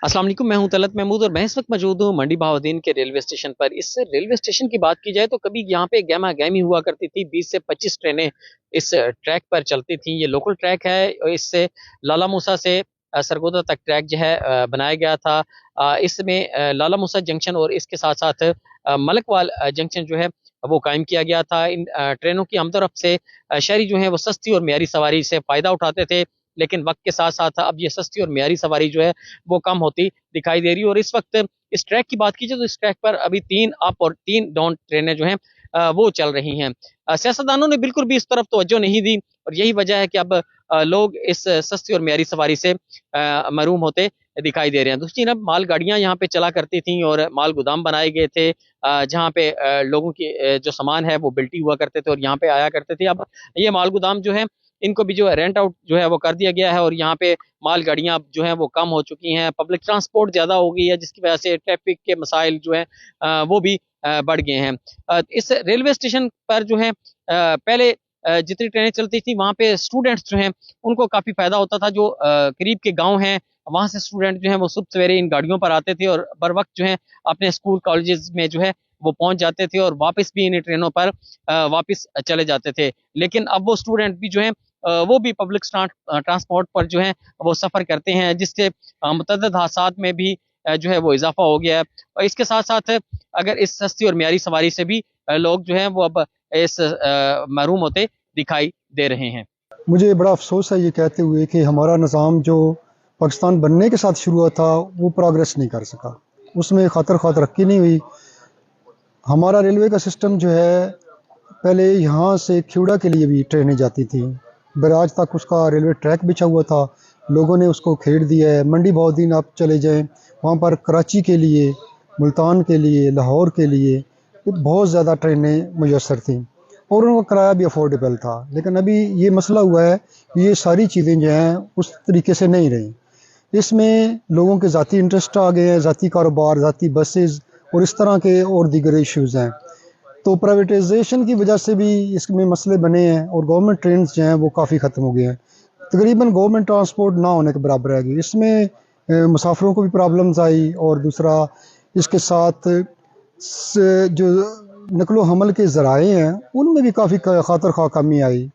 अस्सलाम वालेकुम, मैं हूं तलत महमूद और मैं इस वक्त मौजूद हूं मंडी बहाउद्दीन के रेलवे स्टेशन पर। इस रेलवे स्टेशन की बात की जाए तो कभी यहाँ पे गहमा गहमी हुआ करती थी। 20 से 25 ट्रेनें इस ट्रैक पर चलती थी। ये लोकल ट्रैक है और इससे लाला मूसा से सरगोदा तक ट्रैक जो है बनाया गया था। इसमें लाला मूसा जंक्शन और इसके साथ साथ मलकवाल जंक्शन जो है वो कायम किया गया था। इन ट्रेनों की आमदोरफ्त से शहरी जो है वो सस्ती और मियारी सवारी से फायदा उठाते थे। लेकिन वक्त के साथ साथ अब ये सस्ती और मियारी सवारी जो है वो कम होती दिखाई दे रही है। और इस वक्त इस ट्रैक की बात कीजिए तो इस ट्रैक पर अभी 3 अप और 3 डाउन ट्रेनें जो हैं वो चल रही हैं। सियासतदानों ने बिल्कुल भी इस तरफ तवज्जो नहीं दी और यही वजह है कि अब लोग इस सस्ती और मियारी सवारी से महरूम होते दिखाई दे रहे हैं। दूसरी तरफ माल गाड़ियां यहाँ पे चला करती थी और माल गोदाम बनाए गए थे, जहाँ पे लोगों की जो सामान है वो बिल्टी हुआ करते थे और यहाँ पे आया करते थे। अब ये माल गोदाम जो है इनको भी जो है रेंट आउट जो है वो कर दिया गया है और यहाँ पे माल गाड़ियां जो हैं वो कम हो चुकी हैं। पब्लिक ट्रांसपोर्ट ज़्यादा हो गई है जिसकी वजह से ट्रैफिक के मसाइल जो हैं वो भी बढ़ गए हैं। इस रेलवे स्टेशन पर जो है पहले जितनी ट्रेनें चलती थी वहाँ पे स्टूडेंट्स जो हैं उनको काफ़ी फायदा होता था। जो करीब के गांव हैं वहाँ से स्टूडेंट जो हैं वो सुबह सवेरे इन गाड़ियों पर आते थे और बर वक्त जो है अपने स्कूल कॉलेजेस में जो है वो पहुंच जाते थे और वापस भी इन ट्रेनों पर वापस चले जाते थे। लेकिन अब वो स्टूडेंट भी जो है वो भी पब्लिक ट्रांसपोर्ट पर जो है वो सफर करते हैं, जिससे मुतअद्दिद हादसात में भी जो है वो इजाफा हो गया है। और इसके साथ साथ अगर इस सस्ती और मियारी सवारी से भी लोग जो हैं वो अब इस महरूम होते दिखाई दे रहे हैं। मुझे बड़ा अफसोस है ये कहते हुए कि हमारा निज़ाम जो पाकिस्तान बनने के साथ शुरू हुआ था वो प्रोग्रेस नहीं कर सका, उसमें खातर खा तरक्की नहीं हुई। हमारा रेलवे का सिस्टम जो है, पहले यहाँ से ख्यूड़ा के लिए भी ट्रेनें जाती थी, बराज तक उसका रेलवे ट्रैक बिछा हुआ था, लोगों ने उसको खेड़ दिया है। मंडी बहाउद्दीन आप चले जाएं, वहाँ पर कराची के लिए, मुल्तान के लिए, लाहौर के लिए बहुत ज़्यादा ट्रेनें मुयस्सर थीं और उनका किराया भी अफोर्डेबल था। लेकिन अभी ये मसला हुआ है कि ये सारी चीज़ें जो हैं उस तरीके से नहीं रहीं। इसमें लोगों के ज़ाती इंटरेस्ट आ गए हैं, ज़ाती कारोबार, ज़ाती बसेस और इस तरह के और दीगर इश्यूज़ हैं। तो प्राइवेटाइजेशन की वजह से भी इसमें मसले बने हैं और गवर्नमेंट ट्रेन जो हैं वो काफ़ी ख़त्म हो गए हैं। तकरीबन गवर्नमेंट ट्रांसपोर्ट ना होने के बराबर है गई। इसमें मुसाफिरों को भी प्रॉब्लम्स आई और दूसरा इसके साथ जो नकलो हमल के ज़राए हैं उनमें भी काफ़ी खातर खा कमी आई।